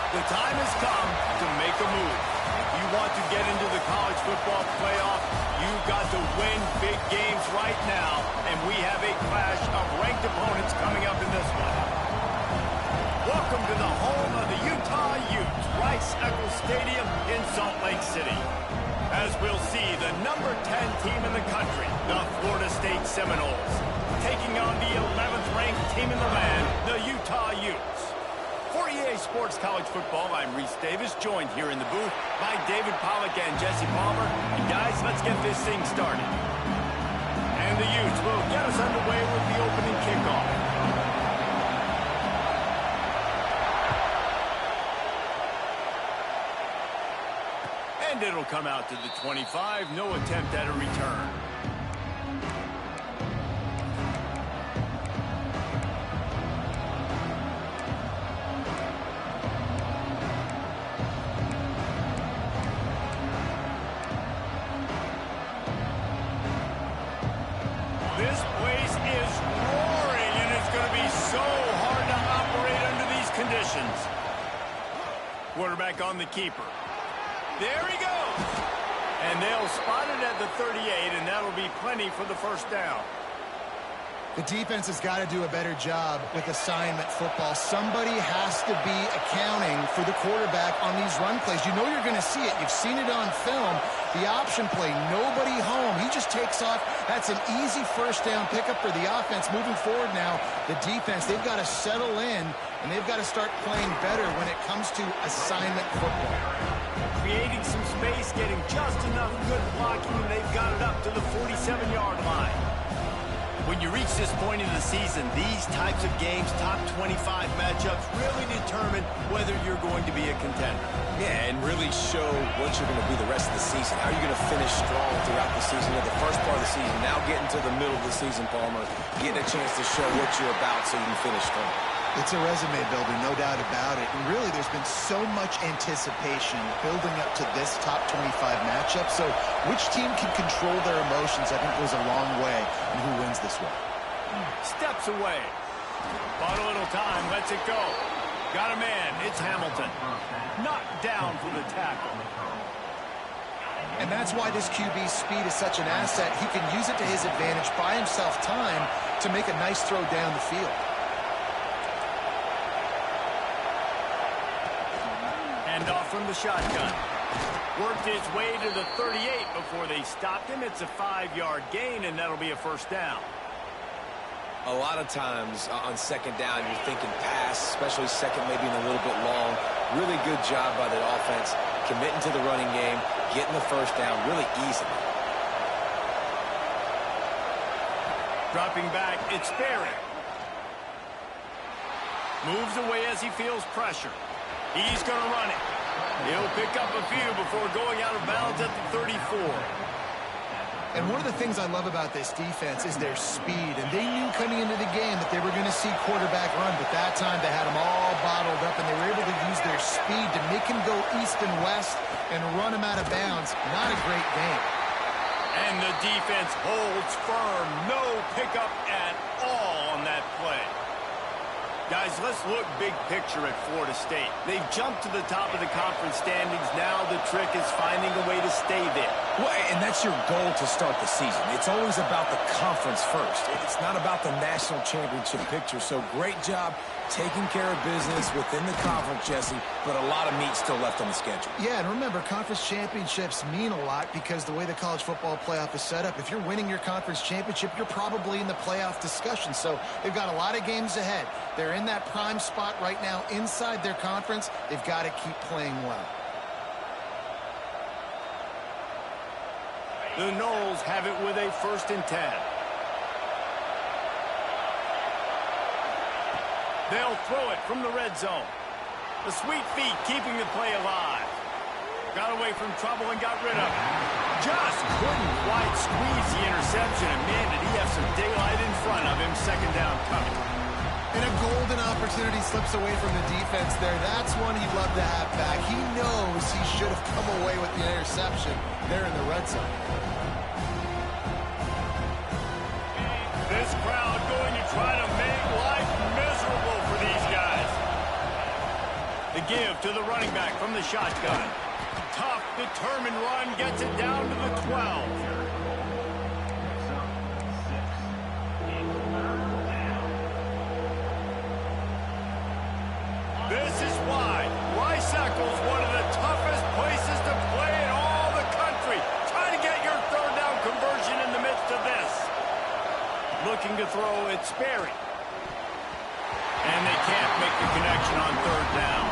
The time has come to make a move. If you want to get into the college football playoff, you've got to win big games right now, and we have a clash of ranked opponents coming up in this one. Welcome to the home of the Utah Utes, Rice-Eccles Stadium in Salt Lake City. As we'll see, the number 10 team in the country, the Florida State Seminoles, taking on the 11th ranked team in the land, the Utah Utes. For EA Sports College Football, I'm Reese Davis, joined here in the booth by David Pollack and Jesse Palmer. And guys, let's get this thing started. And the Utes will get us underway with the opening kickoff. And it'll come out to the 25, no attempt at a return. This place is roaring, and it's going to be so hard to operate under these conditions. Quarterback on the keeper. There he goes. And they'll spot it at the 38, and that'll be plenty for the first down. The defense has got to do a better job with assignment football. Somebody has to be accounting for the quarterback on these run plays. You know you're going to see it. You've seen it on film. The option play, nobody home. He just takes off. That's an easy first down pickup for the offense. Moving forward now, the defense, they've got to settle in, and they've got to start playing better when it comes to assignment football. Creating some space, getting just enough good blocking, and they've got it up to the 47-yard line. When you reach this point in the season, these types of games, top 25 matchups, really determine whether you're going to be a contender. Yeah, and really show what you're going to be the rest of the season. How are you going to finish strong throughout the season, or the first part of the season, now getting to the middle of the season, Palmer, getting a chance to show what you're about so you can finish strong. It's a resume builder, no doubt about it. And really, there's been so much anticipation building up to this top 25 matchup. So which team can control their emotions, I think, goes a long way in who wins this one. Steps away. Bought a little time, lets it go. Got a man, it's Hamilton. Knocked down for the tackle. And that's why this QB's speed is such an asset. He can use it to his advantage, buy himself time to make a nice throw down the field. Off from the shotgun. Worked his way to the 38 before they stopped him. It's a 5-yard gain, and that'll be a first down. A lot of times on second down, you're thinking pass, especially second, maybe in a little bit long. Really good job by the offense, committing to the running game, getting the first down really easily. Dropping back, it's Barry. Moves away as he feels pressure. He's going to run it. He'll pick up a few before going out of bounds at the 34. And one of the things I love about this defense is their speed. And they knew coming into the game that they were going to see quarterback run, but that time they had them all bottled up, and they were able to use their speed to make him go east and west and run him out of bounds. Not a great game. And the defense holds firm. No pickup at all on that play. Guys, let's look big picture at Florida State. They've jumped to the top of the conference standings. Now the trick is finding a way to stay there. Well, and that's your goal to start the season. It's always about the conference first. It's not about the national championship picture. So great job taking care of business within the conference, Jesse, but a lot of meat still left on the schedule. Yeah, and remember, conference championships mean a lot because the way the college football playoff is set up, if you're winning your conference championship, you're probably in the playoff discussion. So they've got a lot of games ahead. They're in that prime spot right now inside their conference. They've got to keep playing well. The Noles have it with a 1st and 10. They'll throw it from the red zone. The sweet feet keeping the play alive. Got away from trouble and got rid of it. Just couldn't quite squeeze the interception, and man, did he have some daylight in front of him. 2nd down coming. And a golden opportunity slips away from the defense there. That's one he'd love to have back. He knows he should have come away with the interception there in the red zone. This crowd going to try to make life miserable for these guys. The The give to the running back from the shotgun. Tough, determined run gets it down to the 12. This is why Rice-Eccles, one of the toughest places to play in all the country. Try to get your third down conversion in the midst of this. Looking to throw, it's Sperry. And they can't make the connection on third down.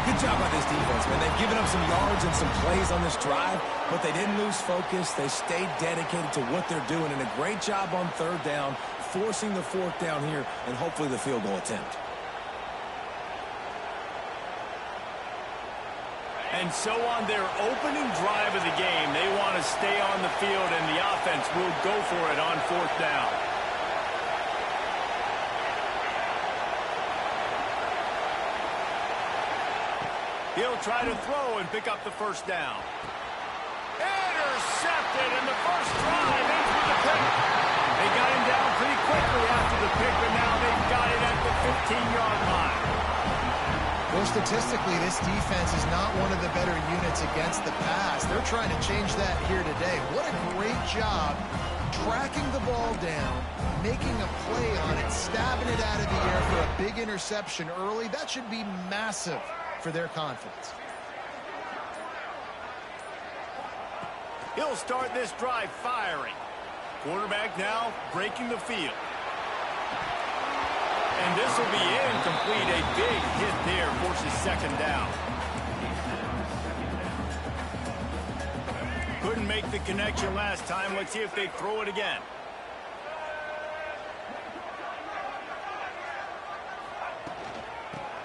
Good job by this defense, man. They've given up some yards and some plays on this drive, but they didn't lose focus. They stayed dedicated to what they're doing, and a great job on third down, forcing the fourth down here, and hopefully the field goal attempt. And so on their opening drive of the game, they want to stay on the field, and the offense will go for it on fourth down. He'll try to throw and pick up the first down. Intercepted, and the first drive ends with the pick. They got him down pretty quickly after the pick, but now they've got it at the 15-yard line. Well, statistically, this defense is not one of the better units against the pass. They're trying to change that here today. What a great job tracking the ball down, making a play on it, stabbing it out of the air for a big interception early. That should be massive for their confidence. He'll start this drive firing. Quarterback now breaking the field. And this will be incomplete. A big hit there forces second down. Couldn't make the connection last time. Let's see if they throw it again.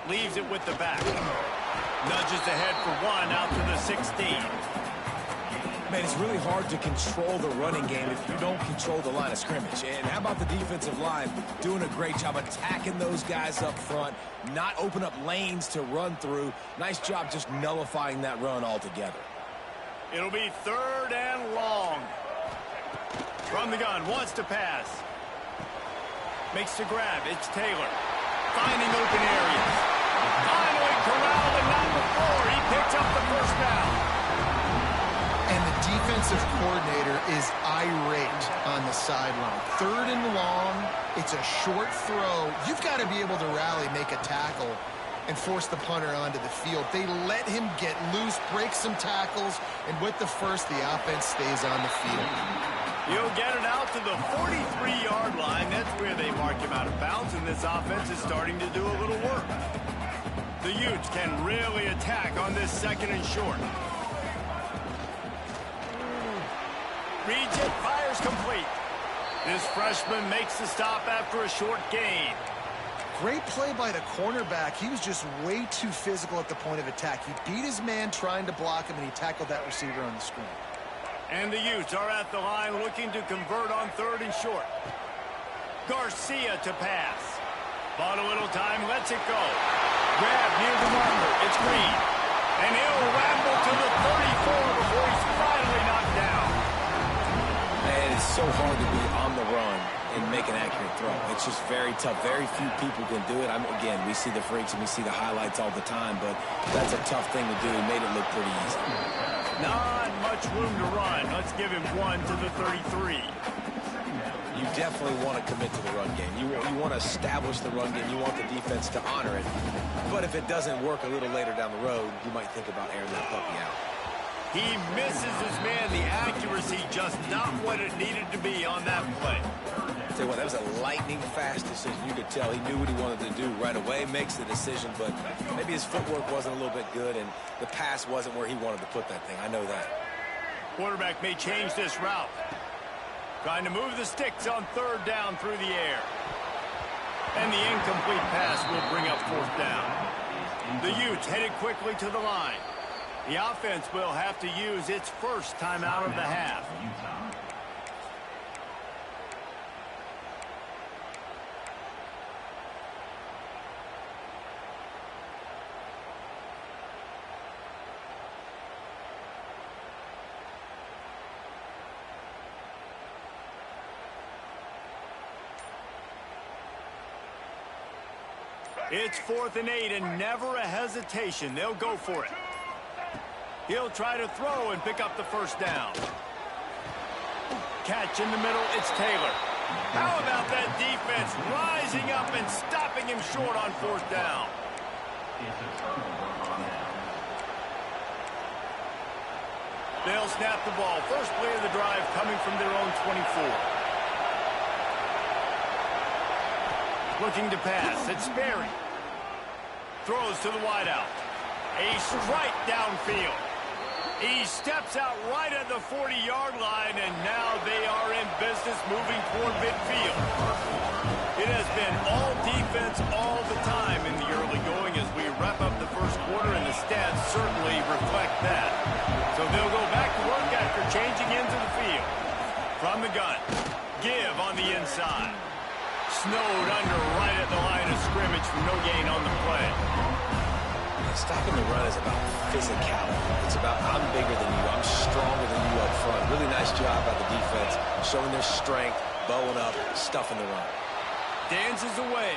Leaves it with the back. Nudges ahead for one out to the 16. Man, it's really hard to control the running game if you don't control the line of scrimmage. And how about the defensive line doing a great job attacking those guys up front, not open up lanes to run through. Nice job just nullifying that run altogether. It'll be third and long. From the gun, wants to pass. Makes the grab, it's Taylor. Finding open areas. Finally corralled, and not before. He picks up the first down. And the defensive coordinator is irate on the sideline. Third and long, it's a short throw. You've got to be able to rally, make a tackle, and force the punter onto the field. They let him get loose, break some tackles, and with the first, the offense stays on the field. He'll get it out to the 43-yard line. That's where they mark him out of bounds, and this offense is starting to do a little work. The Utes can really attack on this second and short. Reads it, fires complete. This freshman makes the stop after a short gain. Great play by the cornerback. He was just way too physical at the point of attack. He beat his man trying to block him, and he tackled that receiver on the screen. And the Utes are at the line looking to convert on third and short. Garcia to pass. Bought a little time, lets it go. Grab near the marker, it's Green. And he'll ramble to the 34 before he's finally knocked down. Man, it's so hard to be on the run and make an accurate throw. It's just very tough. Very few people can do it. Again, we see the freaks and we see the highlights all the time, but that's a tough thing to do. He made it look pretty easy. Not much room to run. Let's give him one to the 33. You definitely want to commit to the run game. You want to establish the run game. You want the defense to honor it. But if it doesn't work a little later down the road, you might think about airing that puppy out. He misses his man. The accuracy just not what it needed to be on that play. Tell you what, that was a lightning-fast decision. You could tell he knew what he wanted to do right away, makes the decision, but maybe his footwork wasn't a little bit good, and the pass wasn't where he wanted to put that thing. I know that. Quarterback may change this route. Trying to move the sticks on third down through the air. And the incomplete pass will bring up fourth down. The Utes headed quickly to the line. The offense will have to use its first timeout of the half. It's 4th and 8 and never a hesitation. They'll go for it. He'll try to throw and pick up the first down. Catch in the middle, it's Taylor. How about that defense rising up and stopping him short on 4th down? They'll snap the ball. First play of the drive coming from their own 24. Looking to pass. It's Sperry. Throws to the wideout. A strike downfield. He steps out right at the 40-yard line, and now they are in business moving toward midfield. It has been all defense all the time in the early going as we wrap up the first quarter, and the stats certainly reflect that. So they'll go back to work after changing into the field. From the gun, give on the inside. Snowed under right at the line of scrimmage for no gain on the play. Stopping the run is about physicality. It's about I'm bigger than you, I'm stronger than you up front. Really nice job by the defense, showing their strength, bowing up, stuffing the run. Dances away.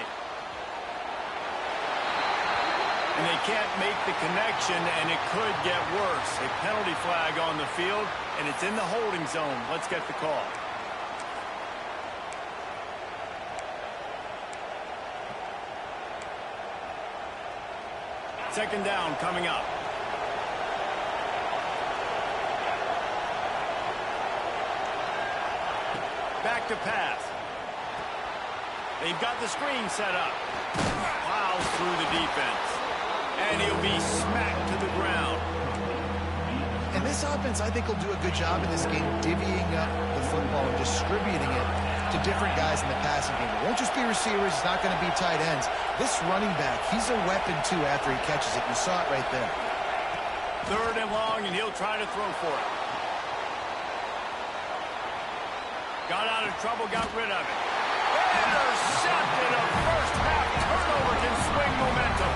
And they can't make the connection, and it could get worse. A penalty flag on the field, and it's in the holding zone. Let's get the call. Second down coming up. Back to pass. They've got the screen set up. Plows through the defense. And he'll be smacked to the ground. And this offense, I think, will do a good job in this game divvying up the football and distributing it to different guys in the passing game. It won't just be receivers. It's not going to be tight ends. This running back, he's a weapon, too, after he catches it. You saw it right there. Third and long, and he'll try to throw for it. Got out of trouble, got rid of it. Intercepted. A first half turnover can swing momentum.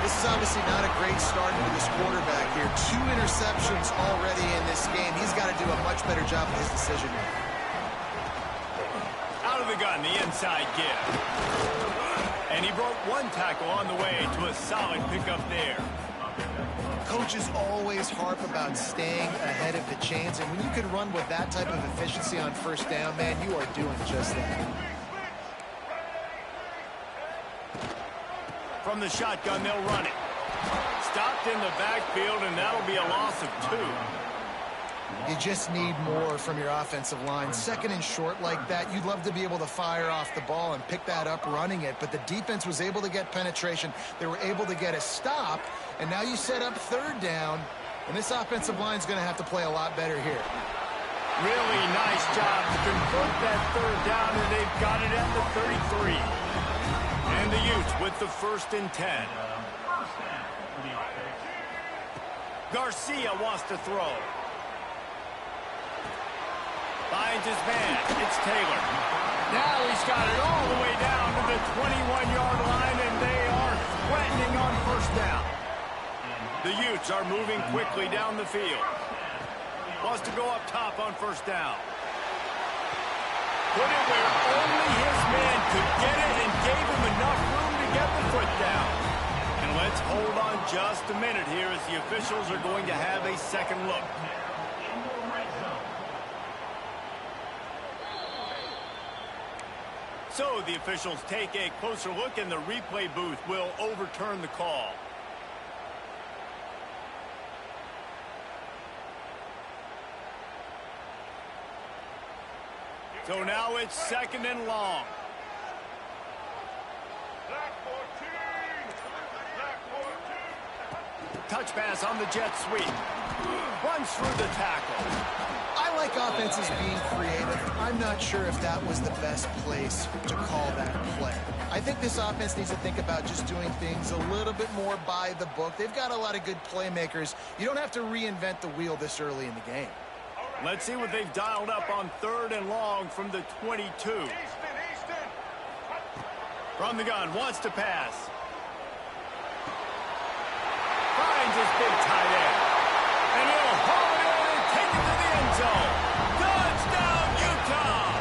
This is obviously not a great start for this quarterback here. 2 interceptions already in this game. He's got to do a much better job of his decision making. Out of the gun, the inside give. And he broke one tackle on the way to a solid pickup there. Coaches always harp about staying ahead of the chains, and when you can run with that type of efficiency on first down, man, you are doing just that. From the shotgun, they'll run it. Stopped in the backfield, and that'll be a loss of 2. You just need more from your offensive line. Second and short like that, you'd love to be able to fire off the ball and pick that up running it, but the defense was able to get penetration. They were able to get a stop, and now you set up third down, and this offensive line is going to have to play a lot better here. Really nice job to convert that third down, and they've got it at the 33. And the Utes with the 1st and 10. Garcia wants to throw. Finds his man. It's Taylor. Now he's got it all the way down to the 21-yard line, and they are threatening on first down. The Utes are moving quickly down the field. Wants to go up top on first down. Put it where only his man could get it and gave him enough room to get the foot down. And let's hold on just a minute here as the officials are going to have a second look. So the officials take a closer look, and the replay booth will overturn the call. So now it's second and long. Touch pass on the jet sweep. Runs through the tackle. I like offenses being creative. I'm not sure if that was the best place to call that play. I think this offense needs to think about just doing things a little bit more by the book. They've got a lot of good playmakers. You don't have to reinvent the wheel this early in the game. Let's see what they've dialed up on third and long from the 22. From the gun, wants to pass. Finds his big tight end. And he'll haul it in and take it to the end zone. Touchdown, Utah!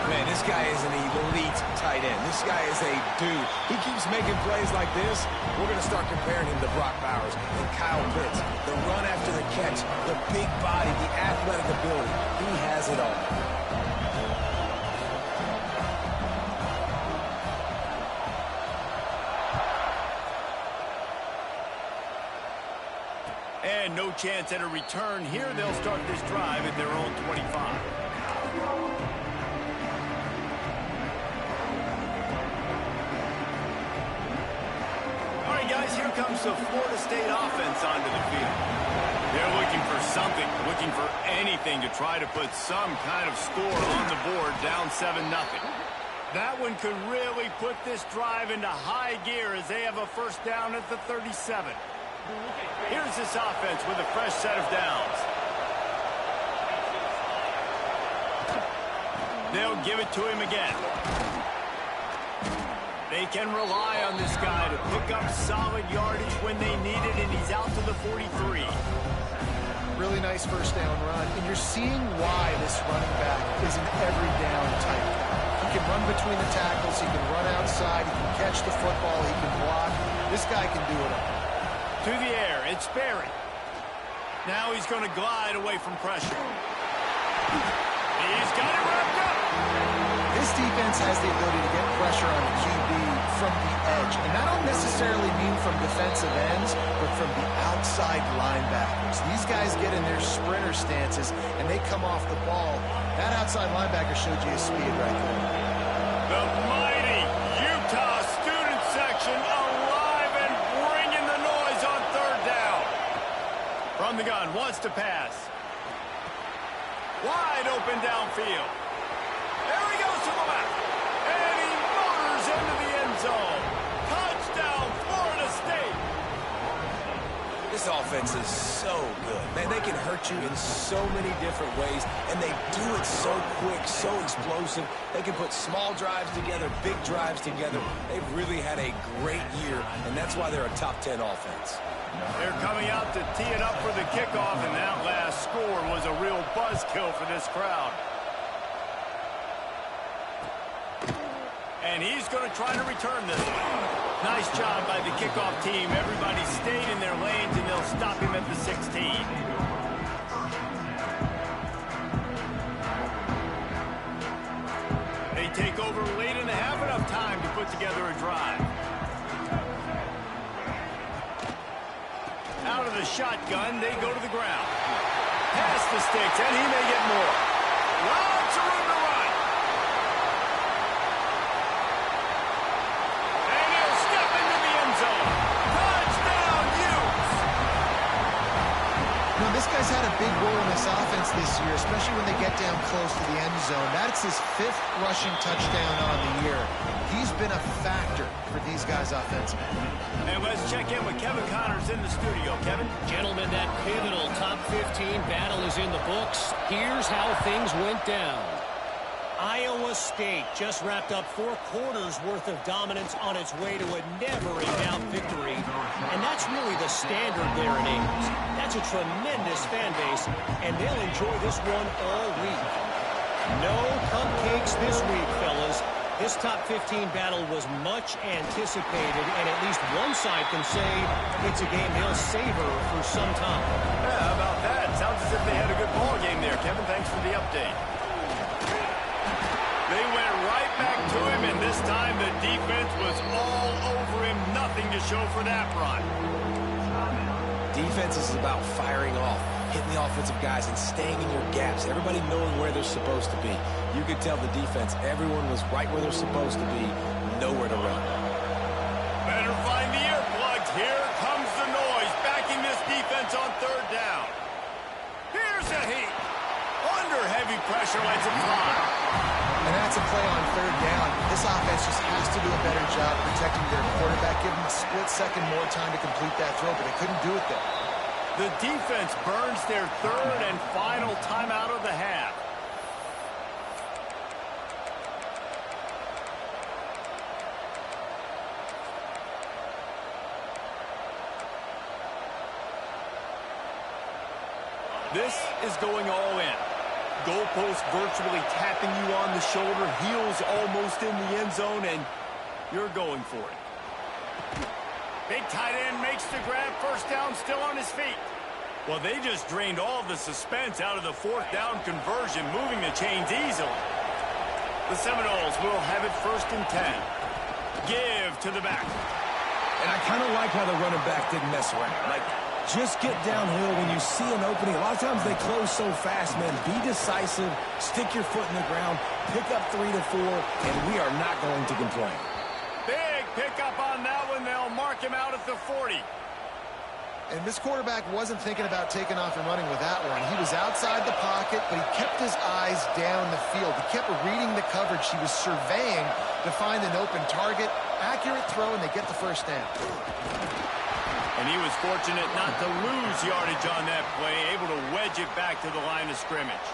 Man, this guy is an elite tight end. This guy is a dude. He keeps making plays like this. We're going to start comparing him to Brock Bowers and Kyle Pitts. The run after the catch, the big body, the athletic ability. He has it all. And no chance at a return here. They'll start this drive at their own 25. All right, guys, here comes the Florida State offense onto the field. They're looking for something, looking for anything to try to put some kind of score on the board, down 7-0. That one could really put this drive into high gear as they have a first down at the 37. Here's this offense with a fresh set of downs. They'll give it to him again. They can rely on this guy to pick up solid yardage when they need it, and he's out to the 43. Really nice first down run, and you're seeing why this running back is an every down type. He can run between the tackles, he can run outside, he can catch the football, he can block. This guy can do it all. To the air, it's Barry. Now he's going to glide away from pressure. He's got it wrapped up. This defense has the ability to get pressure on the QB from the edge. And that don't necessarily mean from defensive ends, but from the outside linebackers. These guys get in their sprinter stances, and they come off the ball. That outside linebacker showed you his speed right there. The mighty Utah student section alive and bringing the noise on third down. From the gun, wants to pass. Wide open downfield. There he goes to the left. And he motors into the end zone. Touchdown, Florida State. This offense is so good. Man, they can hurt you in so many different ways, and they do it so quick, so explosive. They can put small drives together, big drives together. They've really had a great year, and that's why they're a top 10 offense. They're coming out to tee it up for the kickoff, and that last score was a real buzzkill for this crowd. And he's going to try to return this one. Nice job by the kickoff team. Everybody stayed in their lanes, and they'll stop him at the 16. They take over late and have enough time to put together a drive. Out of the shotgun, they go to the ground. Past the sticks, and he may get more. Lots of room to run. And he'll step into the end zone. Touchdown, Utes! You know, this guy's had a big role in this offense this year, especially when they get down close to the end zone. That's his 5th rushing touchdown on the year. He's been a factor for these guys offensively. And let's check in with Kevin Connors in the studio. Kevin? Gentlemen, that pivotal top 15 battle is in the books. Here's how things went down. Iowa State just wrapped up 4 quarters worth of dominance on its way to a never-in-doubt victory. And that's really the standard there in Ames. That's a tremendous fan base, and they'll enjoy this one all week. No cupcakes this week, fellas. This top 15 battle was much anticipated, and at least one side can say it's a game they'll savor for some time. Yeah, how about that? Sounds as if they had a good ball game there. Kevin, thanks for the update. They went right back to him, and this time the defense was all over him. Nothing to show for that run. Defense is about firing off, hitting the offensive guys, and staying in your gaps. Everybody knowing where they're supposed to be. You could tell the defense, everyone was right where they're supposed to be, nowhere to run. Better find the earplugs. Here comes the noise, backing this defense on third down. Here's a heat. Under heavy pressure, lets it fly. And that's a play on third down. This offense just has to do a better job protecting their quarterback, give them a split second more time to complete that throw, but they couldn't do it there. The defense burns their third and final timeout of the half. This is going all in. goalpost virtually tapping you on the shoulder, heels almost in the end zone, and you're going for it. Big tight end makes the grab, first down, still on his feet. Well, they just drained all the suspense out of the fourth down conversion, moving the chains easily. The Seminoles will have it 1st and 10. Give to the back. And I kind of like how the running back didn't mess around. Like, just get downhill when you see an opening. A lot of times they close so fast, man. Be decisive, stick your foot in the ground, pick up 3 to 4, and we are not going to complain. Big pickup on that one. They'll mark him out at the 40. And this quarterback wasn't thinking about taking off and running with that one. He was outside the pocket, but he kept his eyes down the field. He kept reading the coverage. He was surveying to find an open target. Accurate throw, and they get the first down. And he was fortunate not to lose yardage on that play, able to wedge it back to the line of scrimmage.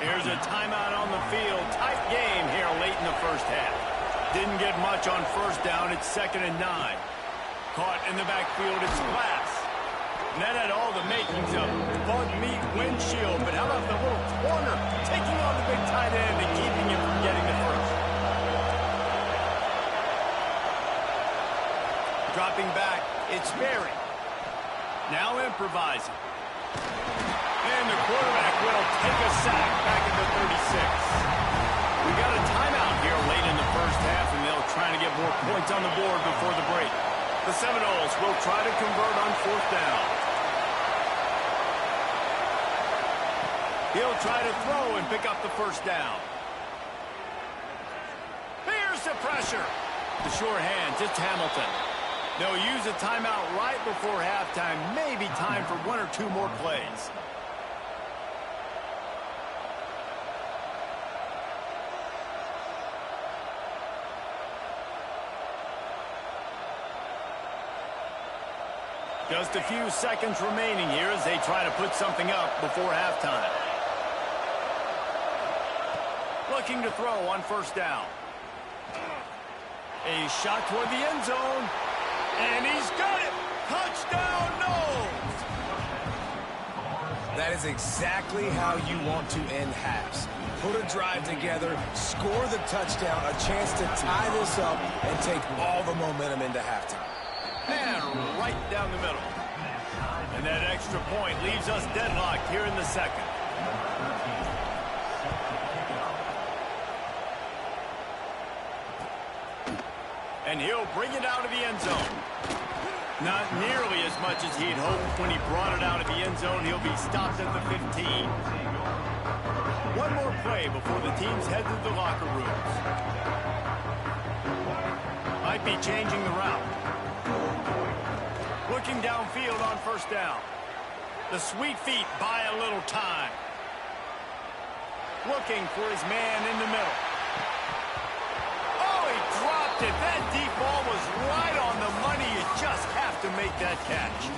Here's a timeout on the field. Tight game here late in the first half. Didn't get much on first down. It's 2nd and 9. Caught in the backfield, it's Glass. And that had all the makings of bug meat windshield, but how about the little corner taking on the big tight end and keeping him from getting the first? Dropping back, it's Berry. Now improvising. And the quarterback will take a sack back at the 36. We got a timeout here late in the first half, and they'll try to get more points on the board before the break. The Seminoles will try to convert on 4th down. He'll try to throw and pick up the first down. Here's the pressure. The sure hands, it's Hamilton. They'll use a timeout right before halftime. Maybe time for 1 or 2 more plays. Just a few seconds remaining here as they try to put something up before halftime. Looking to throw on 1st down. A shot toward the end zone. And he's got it. Touchdown, Noles. That is exactly how you want to end halves. Put a drive together, score the touchdown, a chance to tie this up, and take all the momentum into halftime. And right down the middle. And that extra point leaves us deadlocked here in the second. And he'll bring it out of the end zone. Not nearly as much as he'd hoped when he brought it out of the end zone. He'll be stopped at the 15. One more play before the teams head to the locker rooms. Might be changing the route. Looking downfield on 1st down. The sweet feet buy a little time. Looking for his man in the middle. Oh, he dropped it. That deep ball was right on the money. You just have to make that catch.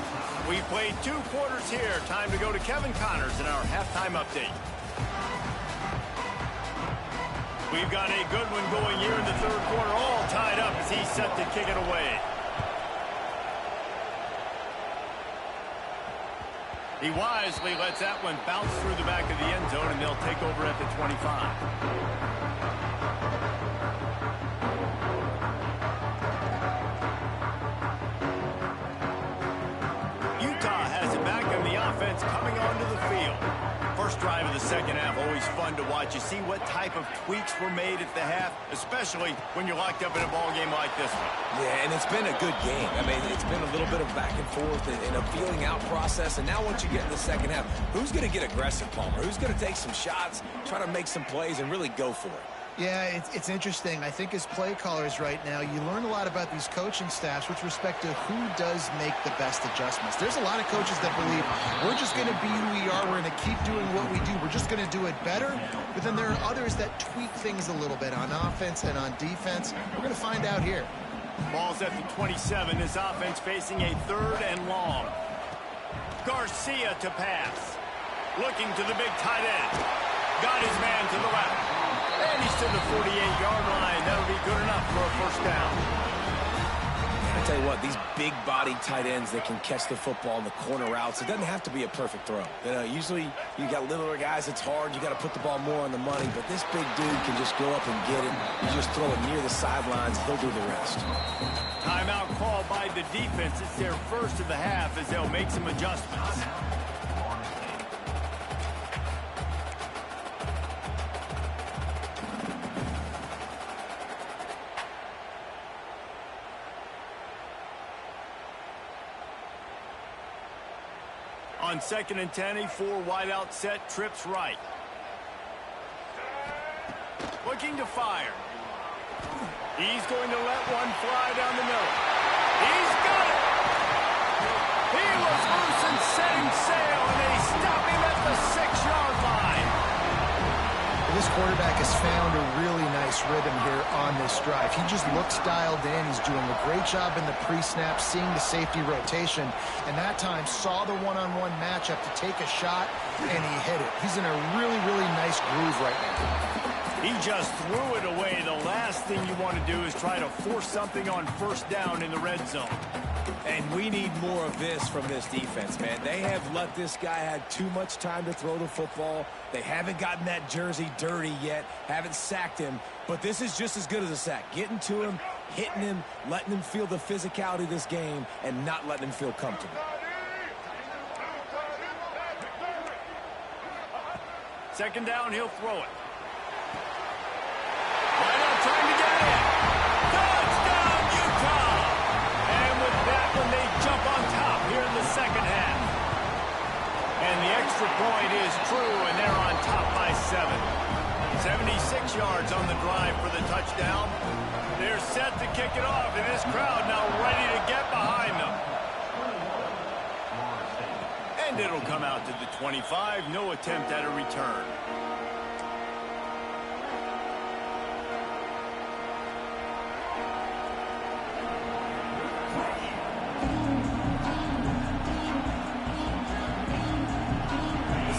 We played 2 quarters here. Time to go to Kevin Connors in our halftime update. We've got a good one going here in the 3rd quarter. All tied up as he's set to kick it away. He wisely lets that one bounce through the back of the end zone, and they'll take over at the 25. Utah has it back in the offense coming onto the field. First drive of the second half, always fun to watch. You see what type of tweaks were made at the half, especially when you're locked up in a ball game like this one. Yeah, and it's been a good game. I mean, it's been a little bit of back and forth and a feeling out process. And now once you get in the second half, who's going to get aggressive, Palmer? Who's going to take some shots, try to make some plays, and really go for it? Yeah, it's interesting. I think as play callers right now, you learn a lot about these coaching staffs with respect to who does make the best adjustments. There's a lot of coaches that believe we're just going to be who we are. We're going to keep doing what we do. We're just going to do it better. But then there are others that tweak things a little bit on offense and on defense. We're going to find out here. Ball's at the 27. This offense facing a 3rd and long. Garcia to pass. Looking to the big tight end. Got his man to the left. And he's to the 48-yard line. That'll be good enough for a 1st down. A tell you what, these big-body tight ends that can catch the football in the corner routes, it doesn't have to be a perfect throw. You know, usually you got littler guys, it's hard. You got to put the ball more on the money, but this big dude can just go up and get it. You just throw it near the sidelines, he'll do the rest. Timeout called by the defense. It's their first of the half as they'll make some adjustments. On 2nd and 10, a 4 wideout set, trips right. Looking to fire. He's going to let one fly down the middle. He's got it! He was loose and setting sail, and they stop him at the 6-yard line. This quarterback has found a really nice rhythm here on this drive. He just looks dialed in. He's doing a great job in the pre-snap, seeing the safety rotation, and that time saw the one-on-one matchup to take a shot, and he hit it. He's in a really, really nice groove right now. He just threw it away. The last thing you want to do is try to force something on first down in the red zone. And we need more of this from this defense, man. They have let this guy have too much time to throw the football. They haven't gotten that jersey dirty yet, haven't sacked him. But this is just as good as a sack. Getting to him, hitting him, letting him feel the physicality of this game, and not letting him feel comfortable. Second down, he'll throw it. Right now trying to get in. Touchdown, Utah! And with that one, they jump on top here in the second half. And the extra point is true, and they're on top by 7. 76 yards on the drive for the touchdown. They're set to kick it off, and this crowd now ready to get behind them. And it'll come out to the 25. No attempt at a return.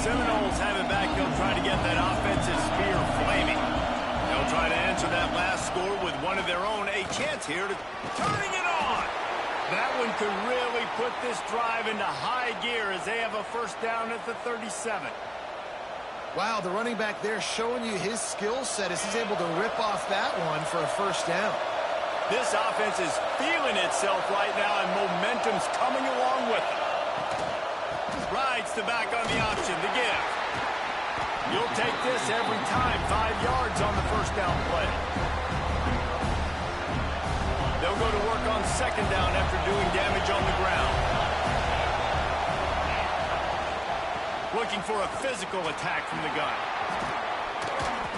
Seminoles have it back. They'll try to get that offensive spear flaming. They'll try to answer that last score with one of their own. A chance here to turning it on. That one could really put this drive into high gear as they have a first down at the 37. Wow, the running back there showing you his skill set as he's able to rip off that one for a first down. This offense is feeling itself right now, and momentum's coming along with it. Rides the back on the option to give. You'll take this every time. 5 yards on the first down play. They'll go to work on second down after doing damage on the ground. Looking for a physical attack from the gun.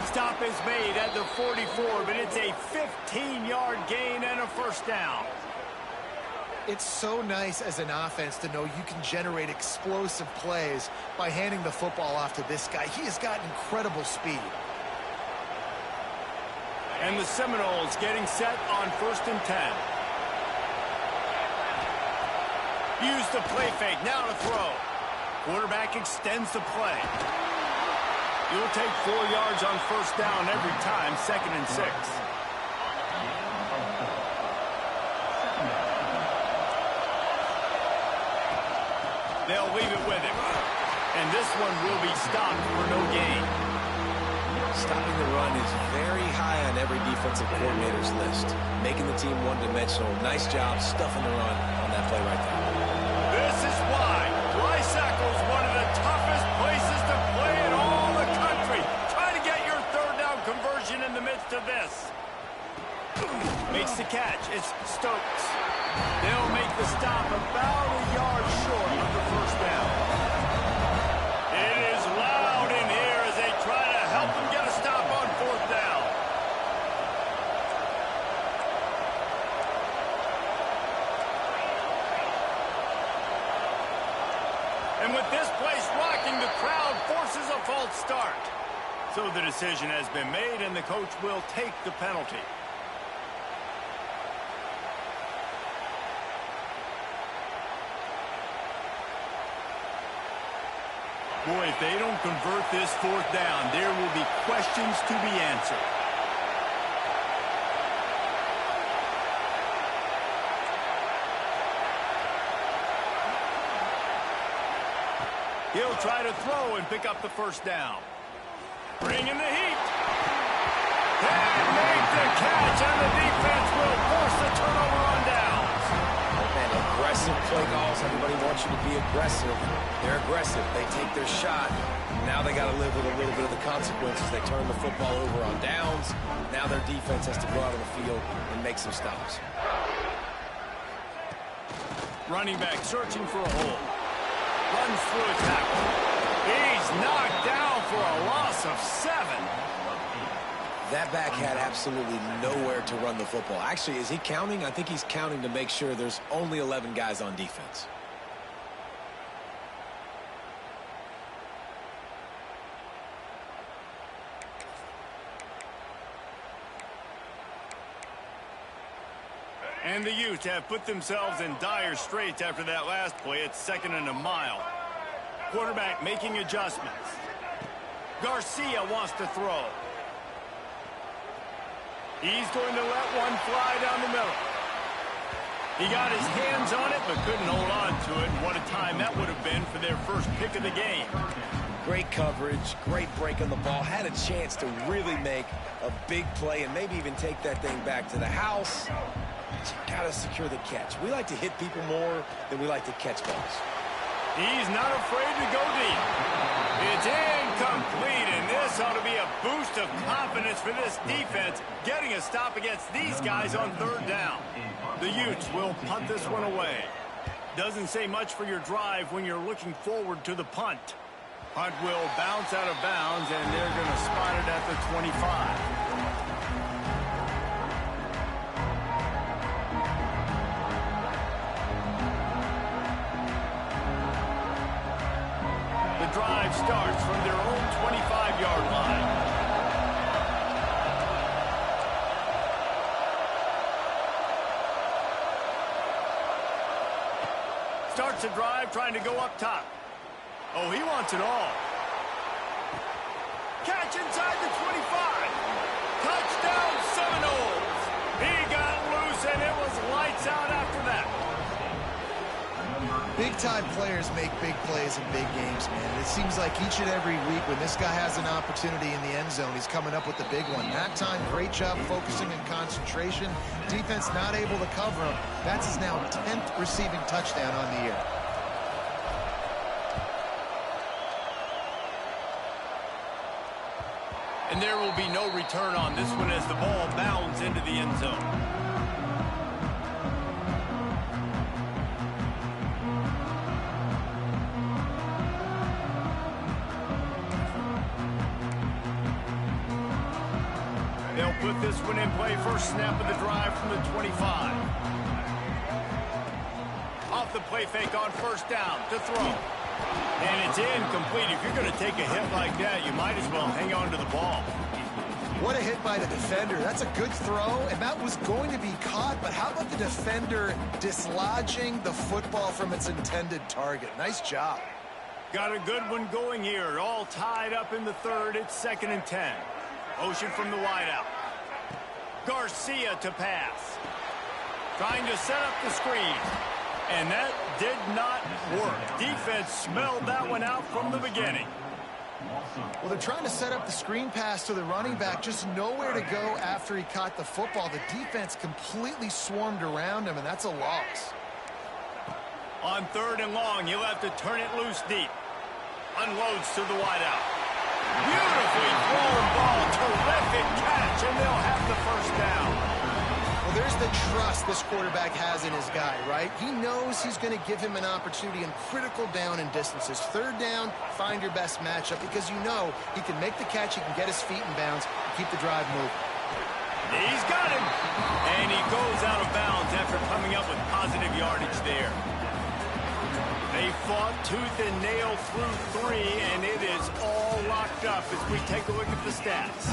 Stop is made at the 44, but it's a 15-yard gain and a first down. It's so nice as an offense to know you can generate explosive plays by handing the football off to this guy. He has got incredible speed. And the Seminoles getting set on 1st and 10. Use the play fake, now to throw. Quarterback extends the play. You'll take 4 yards on first down every time, 2nd and 6. They'll leave it with him. And this one will be stopped for no gain. Stopping the run is very high on every defensive coordinator's list. Making the team one-dimensional. Nice job stuffing the run on that play right there. This is why Lysackle's one of the toughest places to play in all the country. Try to get your third down conversion in the midst of this. Makes the catch. It's Stokes. They'll make the stop about a yard short of the first down. It is loud in here as they try to help them get a stop on 4th down. And with this place rocking, the crowd forces a false start. So the decision has been made, and the coach will take the penalty. Boy, if they don't convert this 4th down, there will be questions to be answered. He'll try to throw and pick up the first down. Bring in the heat. And make the catch, and the defense will force the turnover on downs. And aggressive play calls. Everybody wants you to be aggressive. They're aggressive. They take their shot. Now they got to live with a little bit of the consequences. They turn the football over on downs. Now their defense has to go out on the field and make some stops. Running back searching for a hole. Runs through a tackle. He's knocked down for a loss of 7. That back had absolutely nowhere to run the football. Actually, is he counting? I think he's counting to make sure there's only 11 guys on defense. And the Utes have put themselves in dire straits after that last play. It's 2nd and a mile. Quarterback making adjustments. Garcia wants to throw. He's going to let one fly down the middle. He got his hands on it, but couldn't hold on to it. And what a time that would have been for their first pick of the game. Great coverage, great break on the ball. Had a chance to really make a big play and maybe even take that thing back to the house. But you got to secure the catch. We like to hit people more than we like to catch balls. He's not afraid to go deep. It's incomplete, and this ought to be a boost of confidence for this defense, getting a stop against these guys on 3rd down. The Utes will punt this one away. Doesn't say much for your drive when you're looking forward to the punt. Punt will bounce out of bounds, and they're going to spot it at the 25. The drive starts from their own 25-yard line. Starts the drive trying to go up top. Oh, he wants it all. Catch inside the 25. Touchdown Seminoles. He got loose, and it was lights out after that. Big-time players make big plays in big games, man. It seems like each and every week when this guy has an opportunity in the end zone, he's coming up with the big one. That time, great job focusing and concentration. Defense not able to cover him. That's his now 10th receiving touchdown on the year. And there will be no return on this one as the ball bounds into the end zone. They'll put this one in play. First snap of the drive from the 25. Off the play fake on 1st down to throw. And it's incomplete. If you're going to take a hit like that, you might as well hang on to the ball. What a hit by the defender. That's a good throw, and that was going to be caught, but how about the defender dislodging the football from its intended target? Nice job. Got a good one going here. All tied up in the 3rd. It's 2nd and 10. Motion from the wideout. Garcia to pass. Trying to set up the screen. And that did not work. Defense smelled that one out from the beginning. Well, they're trying to set up the screen pass to the running back. Just nowhere to go after he caught the football. The defense completely swarmed around him, and that's a loss. On 3rd and long, he'll have to turn it loose deep. Unloads to the wideout. Beautifully thrown ball. Terrific catch, and they'll have the first down. Well, there's the trust this quarterback has in his guy, right? He knows he's going to give him an opportunity in critical down and distances. 3rd down, find your best matchup because you know he can make the catch, he can get his feet in bounds, and keep the drive moving. He's got him. And he goes out of bounds after coming up with positive yardage there. They fought tooth and nail through 3, and it is all locked up as we take a look at the stats.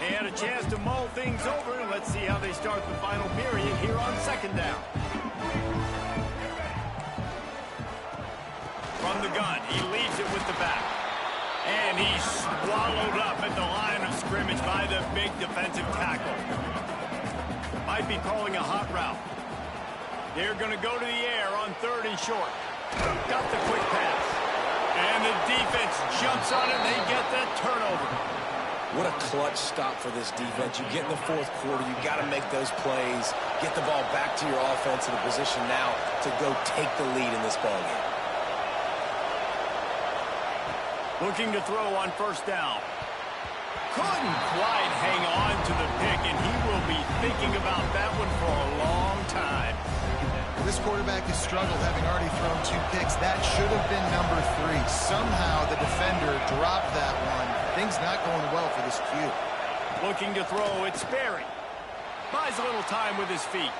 They had a chance to mull things over, and let's see how they start the final period here on 2nd down. From the gun, he leaves it with the back. And he's swallowed up at the line of scrimmage by the big defensive tackle. Might be calling a hot route. They're going to go to the air on 3rd and short. Got the quick pass. And the defense jumps on it. They get the turnover. What a clutch stop for this defense. You get in the 4th quarter, you got to make those plays, get the ball back to your offense in a position now to go take the lead in this ballgame. Looking to throw on 1st down. Couldn't quite hang on to the pick, and he will be thinking about that one for a long time. This quarterback has struggled, having already thrown 2 picks. That should have been number 3. Somehow the defender dropped that one. Things not going well for this Q. Looking to throw, it's Sperry. Buys a little time with his feet.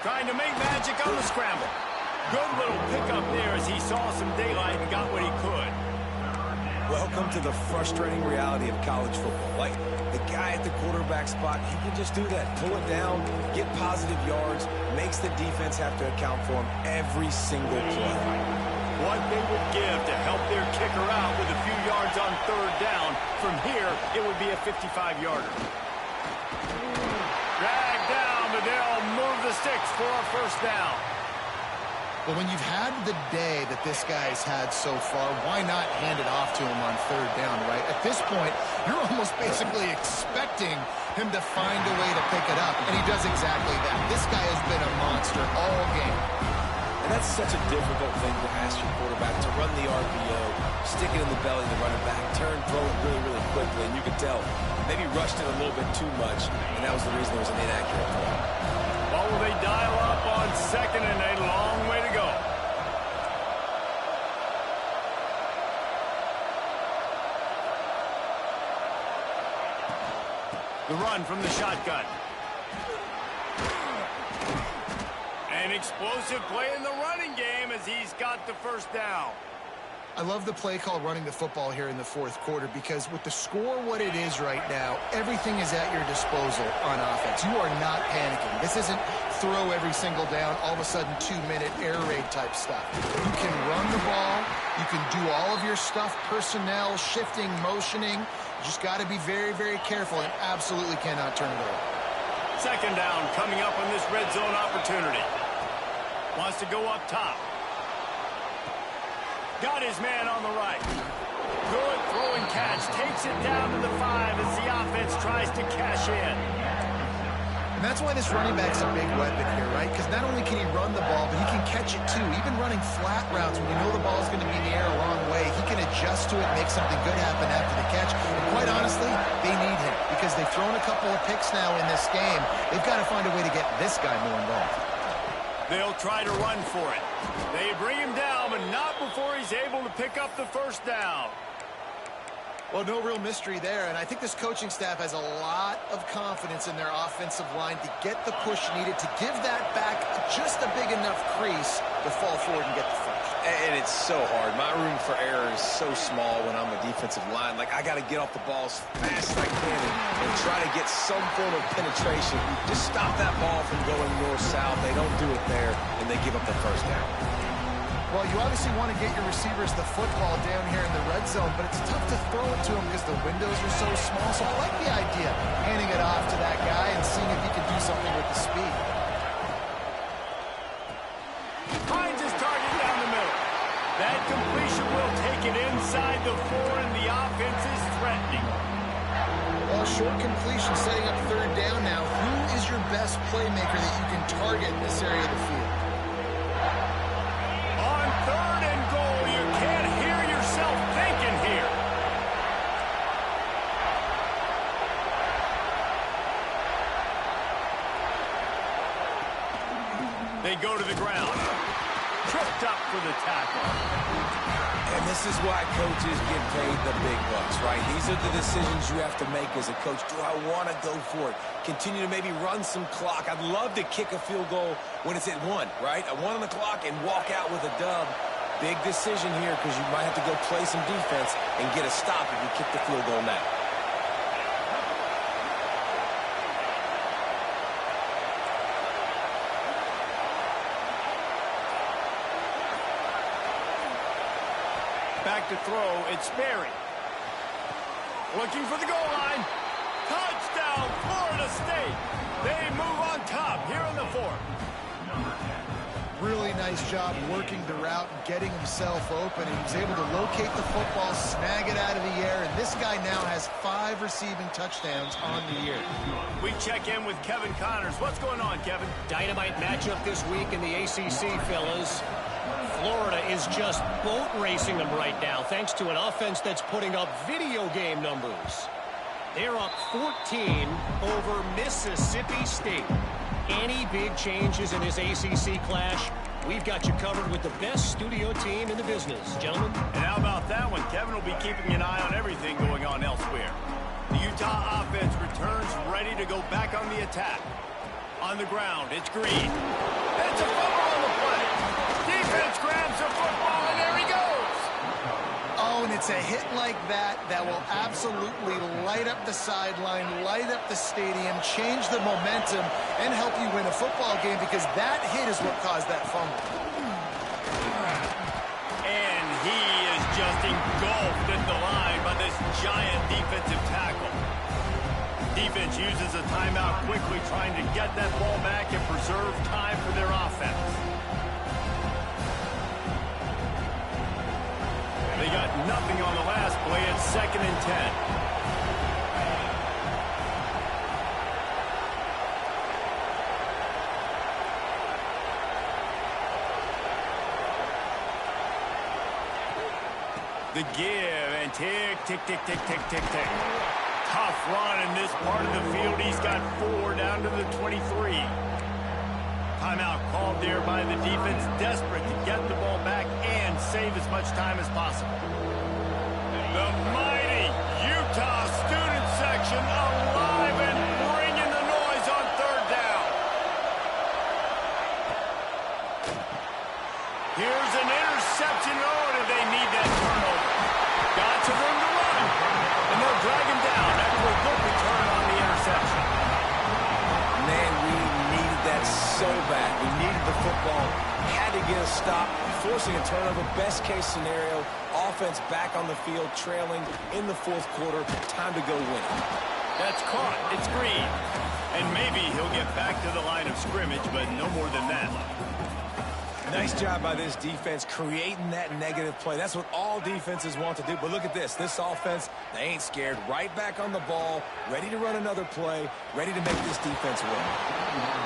Trying to make magic on the scramble. Good little pickup there as he saw some daylight and got what he could. Welcome to the frustrating reality of college football. Like, the guy at the quarterback spot, he can just do that. Pull it down, get positive yards, makes the defense have to account for him every single play. What they would give to help their kicker out with a few yards on 3rd down. From here, it would be a 55-yarder. Drag down, but they'll move the sticks for a 1st down. But when you've had the day that this guy's had so far, why not hand it off to him on 3rd down, right? At this point, you're almost basically expecting him to find a way to pick it up, and he does exactly that. This guy has been a monster all game. And that's such a difficult thing to ask your quarterback, to run the RPO, stick it in the belly of the running back, turn, throw it really, really quickly, and you can tell maybe rushed it a little bit too much, and that was the reason it was an inaccurate throw. Well, will they dial up on 2nd and a long way to go? The run from the shotgun. An explosive play in the running game as he's got the 1st down. I love the play call running the football here in the 4th quarter because with the score what it is right now, everything is at your disposal on offense. You are not panicking. This isn't throw every single down, all of a sudden 2-minute air raid type stuff. You can run the ball. You can do all of your stuff, personnel, shifting, motioning. You just got to be very, very careful and absolutely cannot turn it over. 2nd down coming up on this red zone opportunity. Wants to go up top. Got his man on the right. Good throw and catch. Takes it down to the 5 as the offense tries to cash in. And that's why this running back's a big weapon here, right? Because not only can he run the ball, but he can catch it too. Even running flat routes when you know the ball's going to be in the air a long way, he can adjust to it, make something good happen after the catch. And quite honestly, they need him because they've thrown a couple of picks now in this game. They've got to find a way to get this guy more involved. They'll try to run for it. They bring him down, but not before he's able to pick up the 1st down. Well, no real mystery there, and I think this coaching staff has a lot of confidence in their offensive line to get the push needed, to give that back just a big enough crease to fall forward and get the first. And it's so hard. My room for error is so small when I'm a defensive line. Like, I got to get off the ball as fast as I can and try to get some form of penetration. Just stop that ball from going north-south. They don't do it there, and they give up the 1st down. Well, you obviously want to get your receivers the football down here in the red zone, but it's tough to throw it to them because the windows are so small. So I like the idea, handing it off to that guy and seeing if he can do something with the speed. Finds his target down the middle. That completion will take it inside the 4, and the offense is threatening. Well, short completion setting up 3rd down now. Who is your best playmaker that you can target in this area of the field? On 3rd and goal, you can't hear yourself thinking here. They go to the ground. Tripped up for the tackle. And this is why coaches get paid the big bucks, right? These are the decisions you have to make as a coach. Do I want to go for it? Continue to maybe run some clock. I'd love to kick a field goal when it's at 1, right? A 1 on the clock and walk out with a dub. Big decision here because you might have to go play some defense and get a stop if you kick the field goal now. Back to throw, it's Sperry. Looking for the goal line. Touchdown, Florida State. They move on top here in the fourth. Really nice job working the route and getting himself open. He was able to locate the football, snag it out of the air, and this guy now has 5 receiving touchdowns on the year. We check in with Kevin Connors. What's going on, Kevin? Dynamite matchup this week in the ACC, fellas. Florida is just boat racing them right now, thanks to an offense that's putting up video game numbers. They're up 14 over Mississippi State. Any big changes in this ACC clash, we've got you covered with the best studio team in the business, gentlemen. And how about that one? Kevin will be keeping an eye on everything going on elsewhere. The Utah offense returns ready to go back on the attack. On the ground, it's Green. It's a fumble on the play. Defense grabs the football, and there he goes. Oh, and it's a hit like that that will absolutely light up the sideline, light up the stadium, change the momentum, and help you win a football game, because that hit is what caused that fumble. And he is just engulfed at the line by this giant defensive tackle. Defense uses a timeout quickly, trying to get that ball back and preserve time for their offense. They got nothing on the last play. It's 2nd and 10. The give and tick, tick, tick, tick, tick, tick, tick. Tough run in this part of the field. He's got 4 down to the 23. Timeout called there by the defense, desperate to get the ball back and save as much time as possible. The mighty Utah student section alive and bringing the noise on 3rd down. Here's an interception. Oh, do they need that turnover? Got some room to run. And they'll drag him down after a good return on the interception. Man, we needed that so bad. We needed the football. Had to get a stop, forcing a turnover. Best case scenario, offense back on the field, trailing in the 4th quarter. Time to go win. That's caught. It's Green. And maybe he'll get back to the line of scrimmage, but no more than that. Nice job by this defense creating that negative play. That's what all defenses want to do. But look at this. This offense, they ain't scared. Right back on the ball, ready to run another play, ready to make this defense win.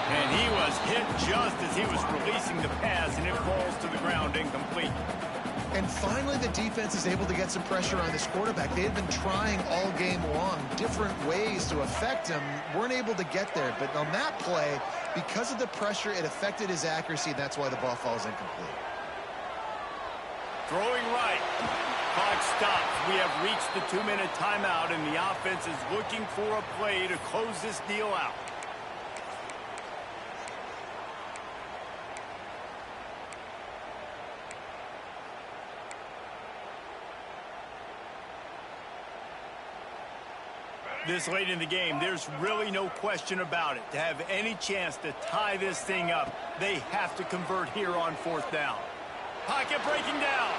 And he was hit just as he was releasing the pass, and it falls to the ground incomplete. And finally, the defense is able to get some pressure on this quarterback. They had been trying all game long different ways to affect him, weren't able to get there. But on that play, because of the pressure, it affected his accuracy. That's why the ball falls incomplete. Throwing right. Clock stops. We have reached the 2-minute timeout, and the offense is looking for a play to close this deal out. This late in the game, there's really no question about it. To have any chance to tie this thing up, they have to convert here on 4th down. Pocket breaking down.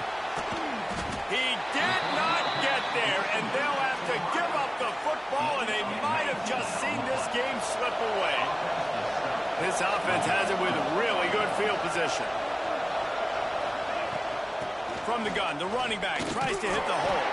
He did not get there, and they'll have to give up the football, and they might have just seen this game slip away. This offense has it with really good field position. From the gun, the running back tries to hit the hole.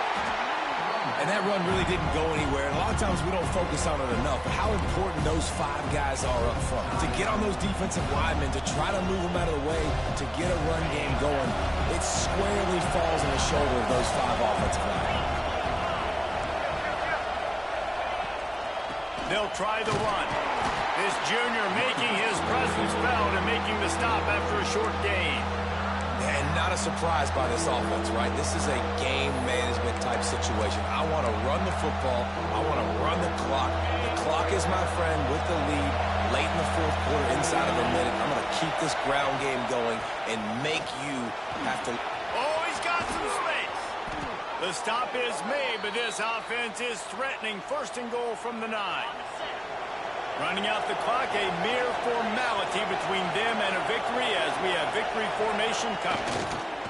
And that run really didn't go anywhere. And a lot of times we don't focus on it enough. But how important those 5 guys are up front. To get on those defensive linemen, to try to move them out of the way, to get a run game going, it squarely falls on the shoulder of those 5 offensive linemen. They'll try the run. This junior making his presence felt and making the stop after a short gain. And not a surprise by this offense, right? This is a game management type situation. I want to run the football. I want to run the clock. The clock is my friend with the lead late in the 4th quarter, inside of a minute. I'm going to keep this ground game going and make you have to... Oh, he's got some space. The stop is made, but this offense is threatening 1st and goal from the 9. Running out the clock, a mere formality between them and a victory as we have victory formation coming.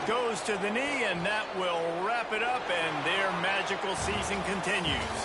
Goes to the knee, and that will wrap it up, and their magical season continues.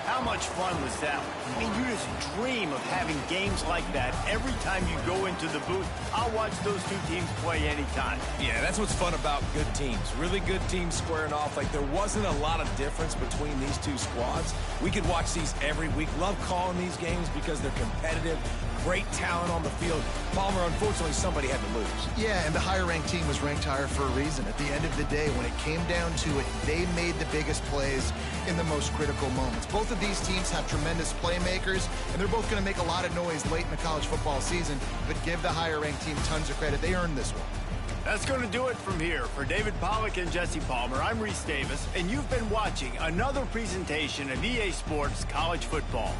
How much fun was that? I mean, you just dream of having games like that every time you go into the booth. I'll watch those two teams play anytime. Yeah, that's what's fun about good teams. Really good teams squaring off. Like, there wasn't a lot of difference between these two squads. We could watch these every week. Love calling these games because they're competitive. Great talent on the field. Palmer, unfortunately, somebody had to lose. Yeah, and the higher-ranked team was ranked higher for a reason. At the end of the day, when it came down to it, they made the biggest plays in the most critical moments. Both of these teams have tremendous playmakers, and they're both going to make a lot of noise late in the college football season, but give the higher-ranked team tons of credit. They earned this one. That's going to do it from here. For David Pollack and Jesse Palmer, I'm Reese Davis, and you've been watching another presentation of EA Sports College Football.